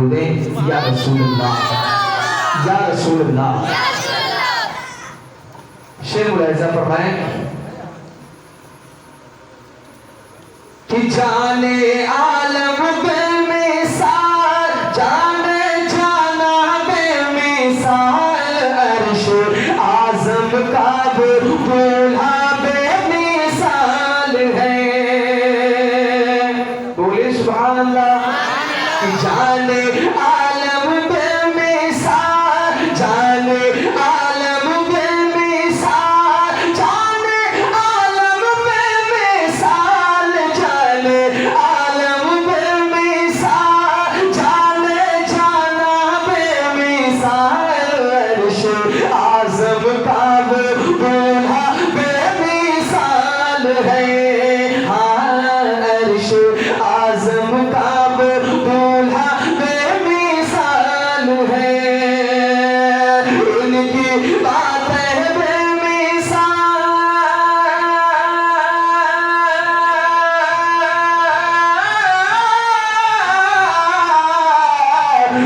بول دیں یا رسول اللہ، یا رسول اللہ۔ شیخ ملاحظہ فرمائیں کہ جانے عالم بے مثال، جانے جانا بے مثال، عرش اعظم کا بولہا بے مثال ہے۔ بولے سبحان اللہ۔ کہ جانے عالم بے مثال، جانے عالم بے مثال، جانے عالم بے مثال، جانے عالم بے مثال، جانے جانا بے مثال، عرش اعظم کا بولہا بے مثال ہے۔ ہاں عرش اعظم کا بولہا بے مثال ہے۔ ان کی باتیں بے مثال،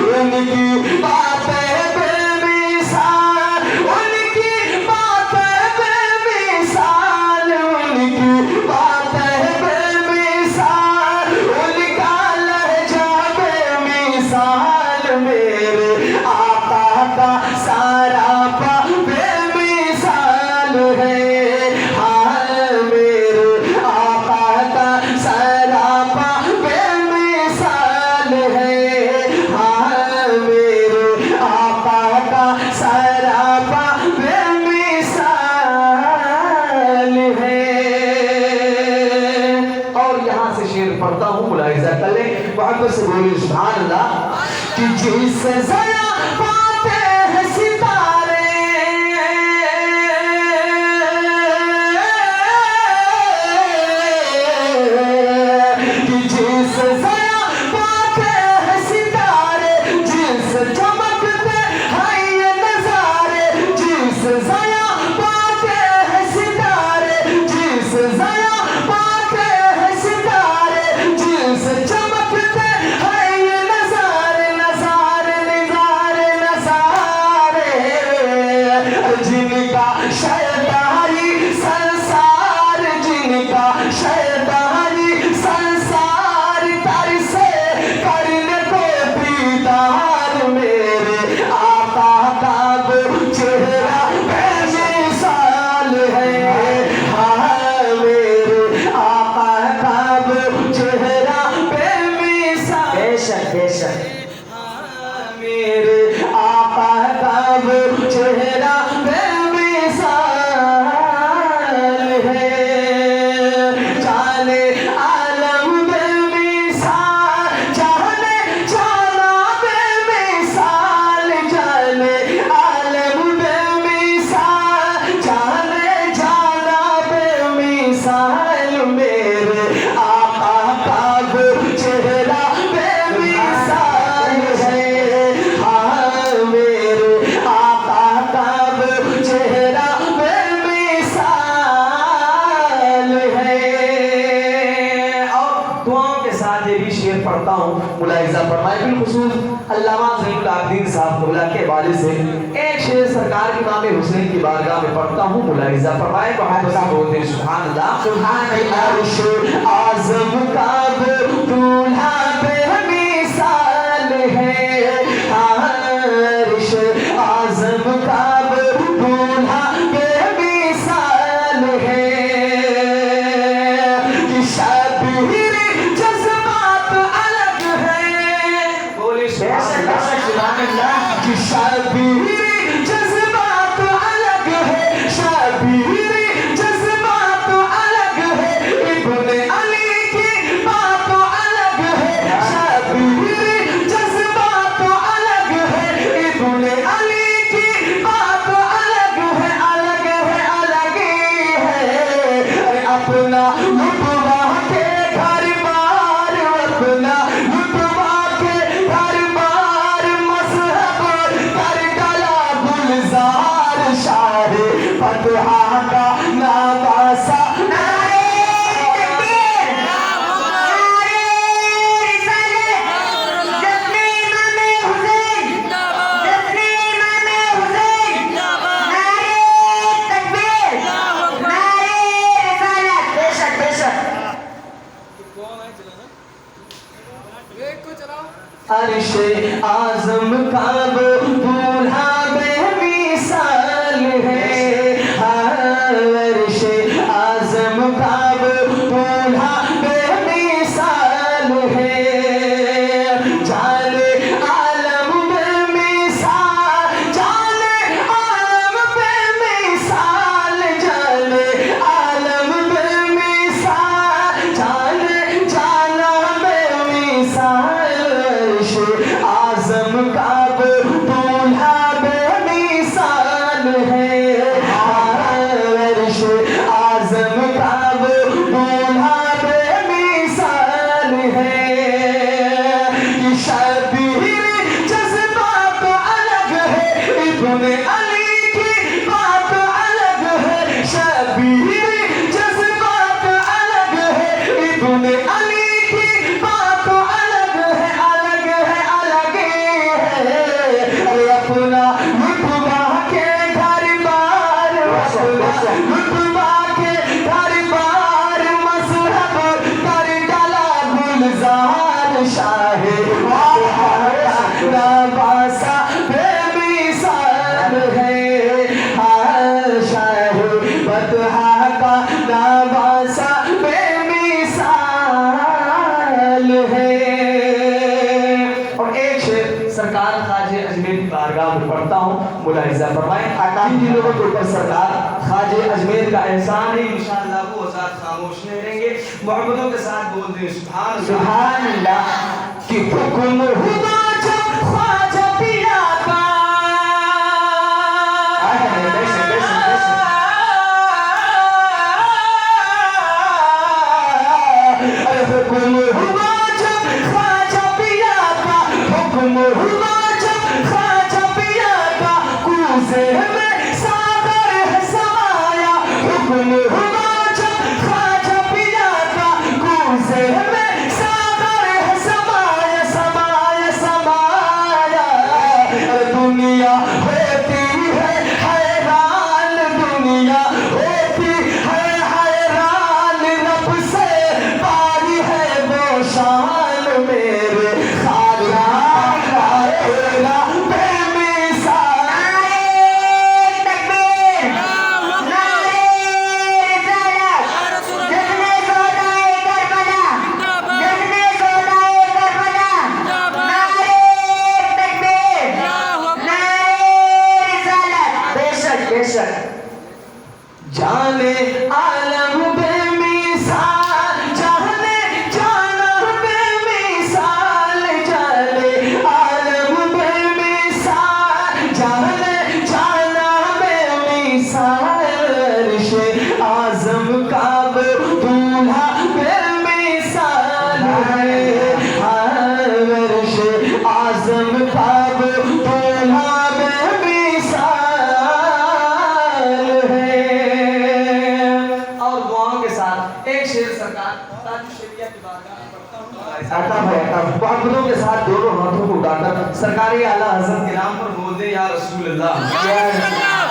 ان کی باتیں بے مثال، ان کی باتیں بے مثال، ان کی باتیں بے مثال، ان کا لہجہ بے مثال، میرے آقا کا سراپا بے مثال ہے۔ ہاں میرے آقا کا سراپا بے مثال ہے۔ ہاں میرے آقا کا سراپا بے مثال ہے۔ اور یہاں سے شعر پڑھتا ہوں، ملاحظہ کر لیں، محبت سے بولی سبحان اللہ۔ کہ جس ضیا پاتے ہیں ستارے، کہ جس ضیا پاتے ہیں ستارے، جس چمکتے ہیں یہ نظارے، جس ضیا پاتے ہیں ستارے، جس ضیا پاتے ہیں ستارے، جس چمکتے ہیں یہ نظارے، نظارے نظارے نظارے، جن کا شیطانی سنسار، جن کا شیطانی سنسار، تر سے کرنے کو دیدار، میرے آقا کا وہ چہرہ بے مثال ہے۔ ہاں میرے آقا کا وہ چہرہ بے مثال، بے شک بے شک، میرے آقا کا وہ چہرہ بے مثال ہے۔ جانے عالم بے مثال، جانے جانا بے مثال، جانے عالم بے مثال، جانے جانا بے مثال، میرے آقا کا وہ چہرہ بے مثال ہے۔ ہاں میرے آقا کا وہ چہرہ بے مثال ہے۔ اور دعاؤں کے ساتھ یہ بھی شعر پڑھتا ہوں، ملاحظہ فرمائے، بالخصوص علامہ زین العابدین صاحب قبلہ کے حوالے سے ایک شعر سرکار امام حسین کی بارگاہ میں پڑھتا ہوں، ملاحظہ فرمائے، محبت سے بولتے ہیں سبحان اللہ۔ سبحان اللہ۔ عرش اعظم کا وہ دولہا بے مثال ہے۔ عرش اعظم کا وہ دولہا بے مثال ہے۔ کہ شبیر جذبات الگ ہے، بولے سبحان اللہ۔ کہ شبیر جذبات الگ ہے، شبیر جذبات الگ ہے، ابن علی کی بات الگ ہے، شبیر جذبات الگ ہے، ابن علی کی بات الگ ہے، الگ ہے الگ ہی ہے۔ اپنا لطفہ کے گھر بار، اپنا لطفہ کے گھر بار، مذہب کر ڈالا عرش اعظم کا وہ دولہا بے مثال ہے، عرش اعظم کا وہ دولہا بے مثال ہے، جانے عالم بے مثال، جانے عالم بے مثال، جانے عالم بے مثال، جانے جانا بے مثال، عرش اعظم کا وہ دولہا بے مثال ہے، عرش اعظم کا وہ دولہا بے مثال ہے، یہ شبیر جذبات الگ ہے، ابن علی کی بات الگ ہے، شبیر جذبات الگ ہے، ابن علی کی بات الگ ہے، الگ ہے، الگ ہے، ارے اپنا رتبہ کے گھر بار، اپنا رتبہ کے گھر بار، مذہب کر ڈالا گلزار، شاہ نواسا بے مثال ہے، شاہ بطحہ کا نواسا بے مثال ہے۔ اور ایک شعر سرکار خواجہ اجمیر کی بارگاہ میں پڑھتا ہوں، ملاحظہ فرمائیں جن لوگوں کے اوپر سرکار خواجہ اجمیر کا احسان ہے، انشاءاللہ وہ حضرات خاموش نہیں رہیں گے، محبتوں کے ساتھ بول دیں سبحان اللہ۔ کہ حکم ہوا جب خواجہ پیا کا، حکم ہوا جب خواجہ پیا کا، حکم ہوا جب خواجہ پیا کا، کوزے میں ساغر ہے سمایا، حکم ہوا جب خواجہ پیا کا، کوزے میں ساغر ہے سمایا، سمایا سمایا، دنیا ہوتی ہے حیران، دنیا ہوتی ہے حیران، رب سے پاری ہے وہ شان، میرے خواجہ تیرا بے مثال۔ تکبیر، نعرہ رسالت، جتنے سودائے کربلا، جتنے سودائے کربلا، نعرہ تکبیر، نعرہ رسالت۔ بے شک بے شک، جانے عالم بے مثال، جانے جانا بے مثال، جانے عالم بے مثال، جانے جانا بے مثال، عرش اعظم کا وہ دولہا بے مثال ہے، عرش اعظم کا وہ دولہا بے مثال ہے۔ اور دعاؤں کے ساتھ ایک شعر سرکار تاج الشریعہ کی بارگاہ میں پڑھتا ہوں، محبتوں کے ساتھ دونوں ہاتھوں کو اٹھا کر سرکار اعلیٰ حضرت کے نام پر بول دے یا رسول اللہ۔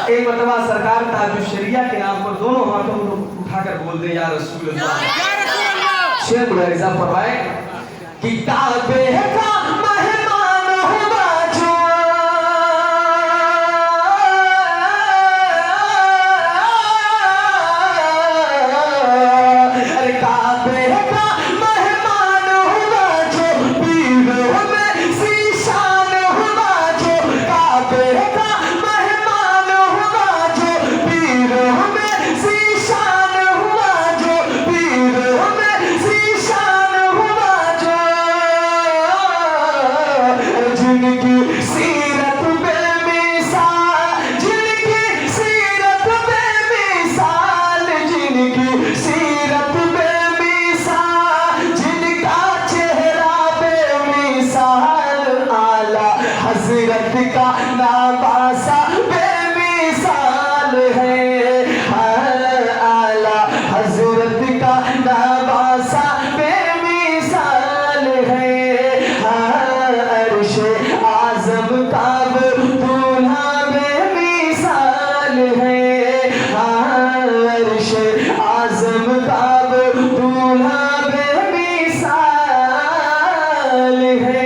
ایک مرتبہ سرکار تاج الشریعہ کے نام پر دونوں ہاتھوں کو اٹھا کر بول دے یا رسول اللہ۔ شعر ملاحظہ فرمائے کہ کعبے کا مہمان ہوا جو، ارے کعبے کا مہمان ہوا جو، پیروں میں ذیشان ہوا جو، کعبے کا مہمان ہوا جو، پیروں میں ذیشان ہوا جو، پیروں میں ذیشان ہوا جو، جن کی سیرت بے مثال، جن کی سیرت بے مثال، جن کی سیرت بے مثال، جن کا چہرہ بے مثال، اعلیٰ حضرت کا نواسا بے مثال ہے، اعلیٰ حضرت کا نواسا بے مثال ہے، عرش اعظم کا وہ دولہا بے مثال ہے، عرش اعظم کا وہ دولہا بے مثال ہے۔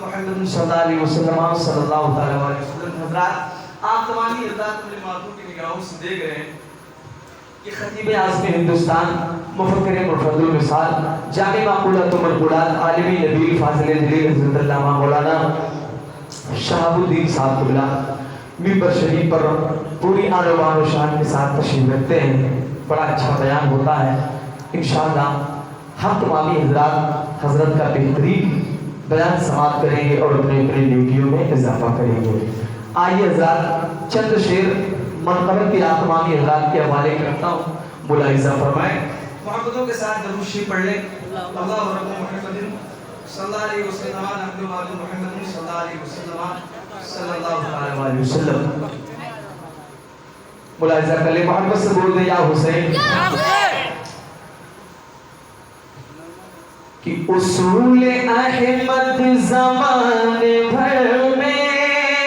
محمد صلی اللہ علیہ وسلم صلی اللہ علیہ وسلم۔ حضرات آپ تمامی حضرات اپنے ماتوں کی نگاہوں سے دیکھ رہے ہیں کہ خطیب اعظم ہندوستان، مفکر مرفد المثال، جامع معقولات و منقولات، عالمی نبیل فاضل دلیل حضرت علامہ مولانا شہاب الدین صاحب قبلہ منبر شریف پر پوری آن و بان و شان کے ساتھ تشریف رکھتے ہیں۔ بڑا اچھا بیان ہوتا ہے۔ انشاءاللہ ہم تمامی حضرات حضرت کا بہترین بیان سماعت کریں گے اور اپنے اپنے ڈیوٹیوں میں اضافہ کریں گے۔ آئیے حضرات چند شعر منقبت کی تمامی حضرات کے حوالے کرتا ہوں، ملاحظہ فرمائیں، محبتوں کے ساتھ درود شریف پڑھ لیں۔ اللہ رب محمد صلی اللہ علیہ وسلم، عبد محمد صلی اللہ علیہ وسلم، صلی اللہ علیہ وسلم۔ ملاحظہ کر لیں، محبت سے بول دے یا حسین کہ اصول احمد زمانے بھر میں